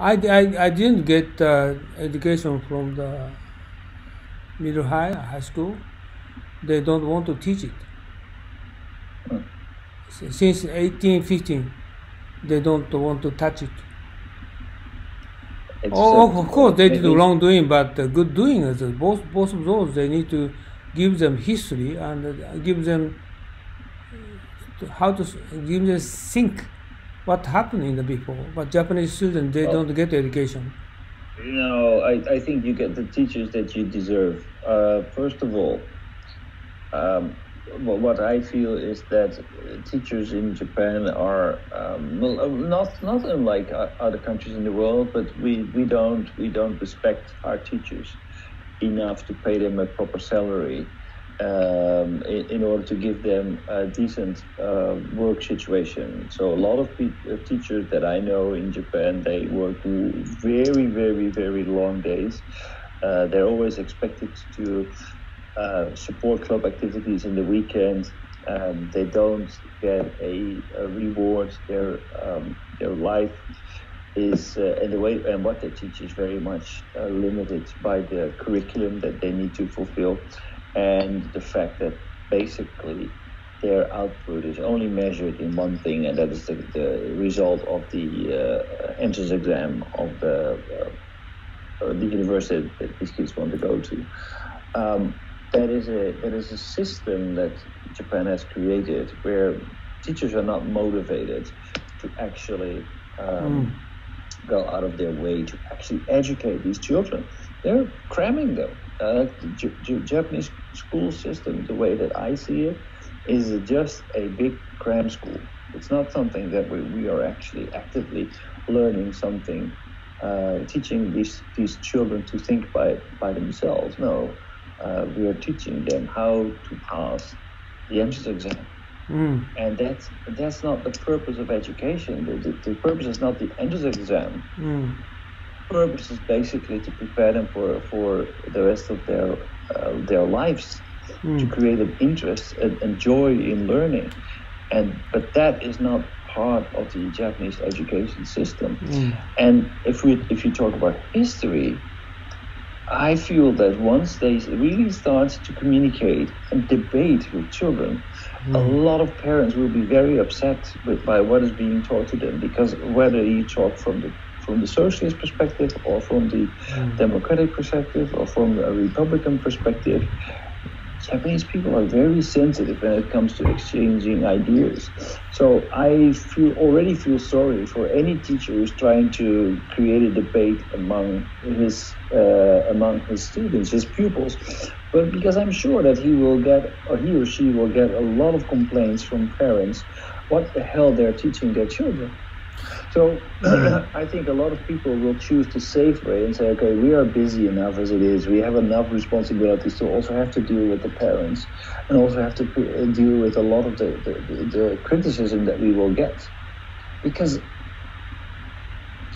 I didn't get education from the middle high school. They don't want to teach it. Mm. Since 1815, they don't want to touch it. It's Oh, of course, they did maybe. wrongdoing, but good doing is both of those. They need to give them history and give them how to give them think what happened in the before. But Japanese students they Well, don't get education. I think you get the teachers that you deserve. First of all, um, what I feel is that teachers in Japan are well, not unlike other countries in the world, but we don't respect our teachers enough to pay them a proper salary in order to give them a decent work situation. So a lot of teachers that I know in Japan, they work very, very, very long days. They're always expected to support club activities in the weekend. They don't get a reward. Their life is and the way and what they teach is very much limited by the curriculum that they need to fulfill, and the fact that basically their output is only measured in one thing, and that is the result of the entrance exam of the university that these kids want to go to. Um, that is a system that Japan has created where teachers are not motivated to actually Mm. go out of their way to actually educate these children. They're cramming them. The Japanese school system, the way that I see it, is just a big cram school. It's not something that we are actually actively learning something, teaching these children to think by themselves. No, we are teaching them how to pass the entrance exam, Mm. and that's not the purpose of education. The purpose is not the entrance exam. Mm. Purpose is basically to prepare them for the rest of their lives, to Mm. create an interest and joy in learning. But that is not part of the Japanese education system. Mm. And if you talk about history, I feel that once they really start to communicate and debate with children, a Mm. lot of parents will be very upset by what is being taught to them, because whether you talk from the socialist perspective or from the Mm. democratic perspective or from a republican perspective, Japanese people are very sensitive when it comes to exchanging ideas. So I already feel sorry for any teacher who's trying to create a debate among his students, his pupils. But because I'm sure that he or she will get a lot of complaints from parents, what the hell they're teaching their children. So Mm. I think a lot of people will choose the safe way and say, okay, we are busy enough as it is. We have enough responsibilities to also have to deal with the parents and also have to deal with a lot of the criticism that we will get. Because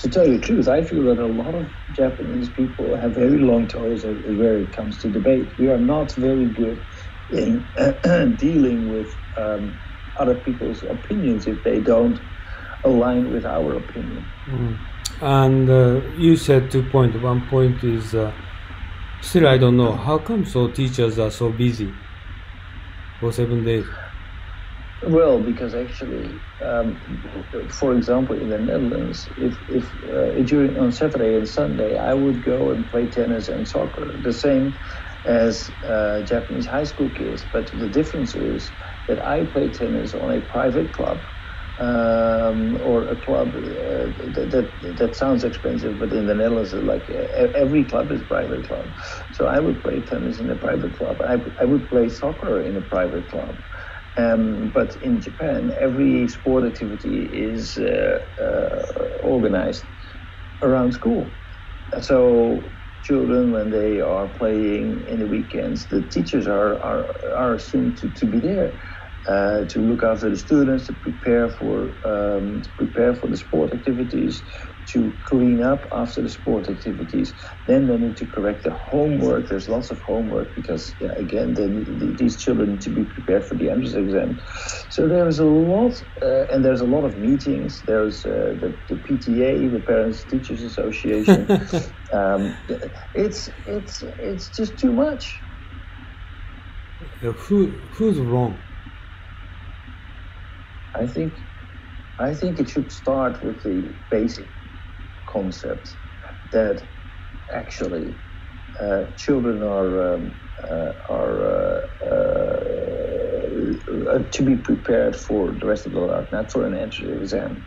to tell you the truth, I feel that a lot of Japanese people have very long toes where it comes to debate. We are not very good in dealing with other people's opinions if they don't align with our opinion. Mm. And you said 2 points. One point is still I don't know how come so teachers are so busy for 7 days. Well, because actually, for example, in the Netherlands, if during on Saturday and Sunday, I would go and play tennis and soccer, the same as Japanese high school kids. But the difference is that I play tennis on a private club, or a club that sounds expensive, but in the Netherlands, like every club is private club. So I would play tennis in a private club. I would play soccer in a private club. But in Japan, every sport activity is organized around school. So children, when they are playing in the weekends, the teachers are assumed to be there. to look after the students, to prepare for the sport activities, to clean up after the sport activities. Then they need to correct their homework. There's lots of homework because, again, these children need to be prepared for the entrance exam. So there's a lot, and there's a lot of meetings. There's the PTA, the Parents Teachers Association. It's just too much. Who's wrong? I think it should start with the basic concept that actually children are to be prepared for the rest of their life, not for an entrance exam,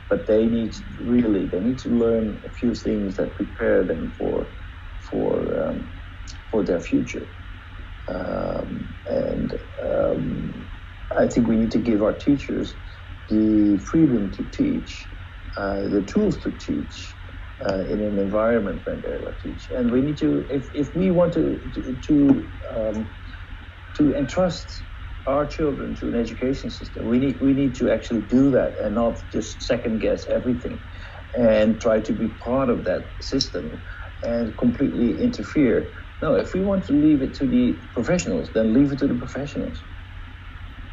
but they need to learn a few things that prepare them for their future. I think we need to give our teachers the freedom to teach, the tools to teach in an environment when they will teach. And we need to, if we want to entrust our children to an education system, we need to actually do that and not just second guess everything and try to be part of that system and completely interfere. No, if we want to leave it to the professionals, then leave it to the professionals.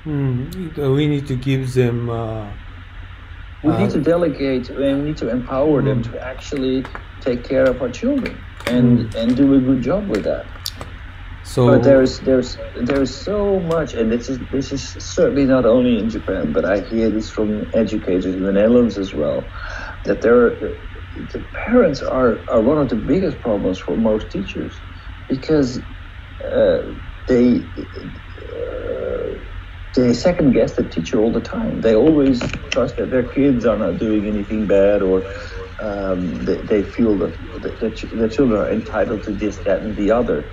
We need to give them. We need to delegate and we need to empower them to actually take care of our children and do a good job with that. So, but there's so much, and this is certainly not only in Japan, but I hear this from educators in the Netherlands as well, that the parents are one of the biggest problems for most teachers, because they second guess the teacher all the time. They always trust that their kids are not doing anything bad, or they feel that the children are entitled to this, that, and the other.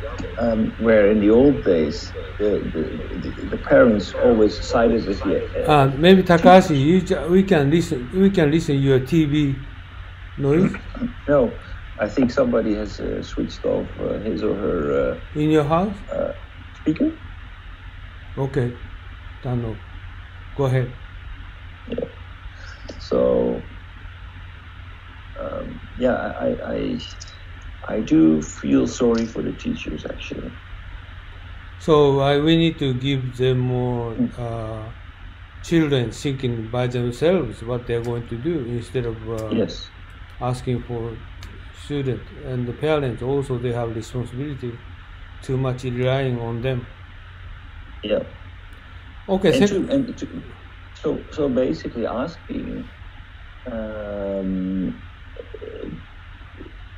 Where in the old days, the parents always sided with the. Maybe Takashi, we can listen your TV noise. No, I think somebody has switched off his or her. In your house? Speaker. Okay. Tano, go ahead. Yeah. So, I do feel sorry for the teachers, actually. So we need to give them more children thinking by themselves what they're going to do instead of yes. asking for students. And the parents also, they have responsibility, too much relying on them. Yeah. Okay. So basically asking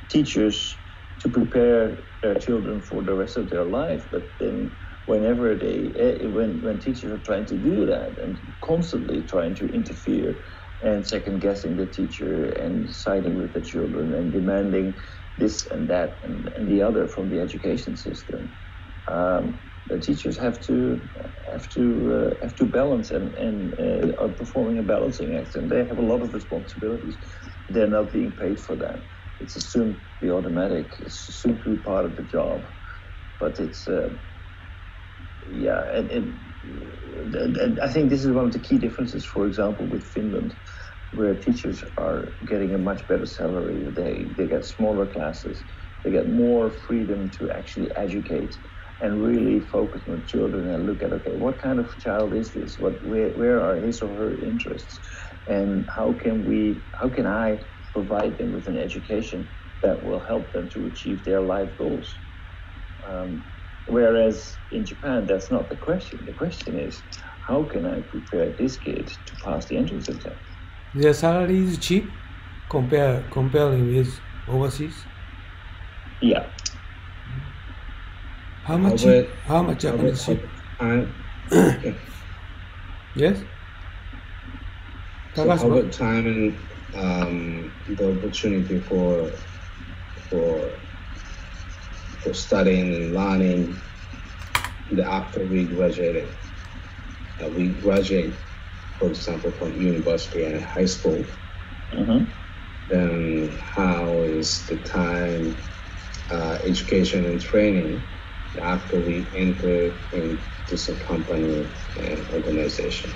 teachers to prepare their children for the rest of their life, but then whenever when teachers are trying to do that and constantly trying to interfere and second guessing the teacher and siding with the children and demanding this and that and the other from the education system, the teachers have to balance and are performing a balancing act, and they have a lot of responsibilities. They're not being paid for that. It's assumed to be automatic. It's assumed to be part of the job, but it's and I think this is one of the key differences. For example, with Finland, where teachers are getting a much better salary. They get smaller classes. They get more freedom to actually educate and really focus on children and look at, okay, what kind of child is this? Where are his or her interests? And how can I provide them with an education that will help them to achieve their life goals? Whereas in Japan, that's not the question. The question is, how can I prepare this kid to pass the entrance exam? Their salary is cheap comparing with overseas? Yeah. How much Japanese cheap? Yes? So how about time and the opportunity for studying and learning after we graduated? We graduate, for example, from university and high school. Mm-hmm. Then how is the time, education and training after we enter into some company and organization?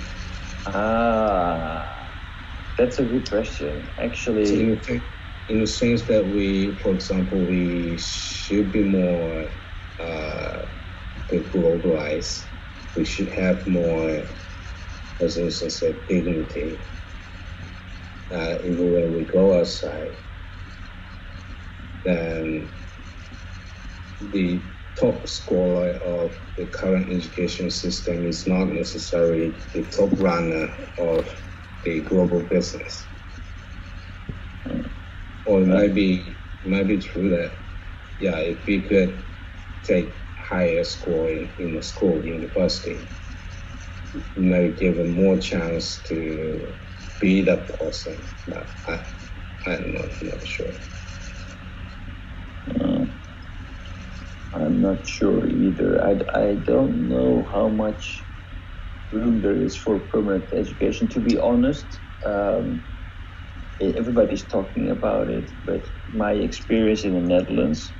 That's a good question. Actually, so in the sense that we, for example, we should be more globalized. We should have more, as instance, dignity. Even when we go outside, then the top scholar of the current education system is not necessarily the top runner of the global business. Or it might be true that, yeah, if we could take higher score in the school, university, we might give them more chance to be that person. But I'm not sure. I'm not sure either. I don't know how much room there is for permanent education. To be honest, everybody's talking about it, but my experience in the Netherlands,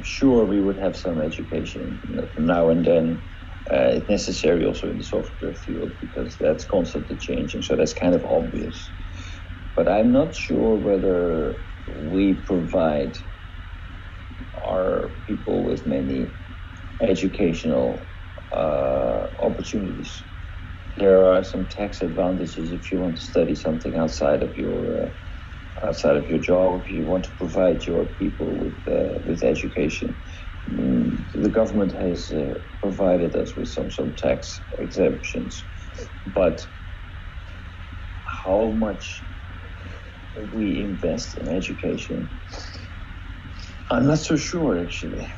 sure, we would have some education, from now and then. It's necessary also in the software field because that's constantly changing, so that's kind of obvious. But I'm not sure whether we provide our people with many educational opportunities. There are some tax advantages if you want to study something outside of your job. If you want to provide your people with education, the government has provided us with some tax exemptions, but how much we invest in education, I'm not so sure actually.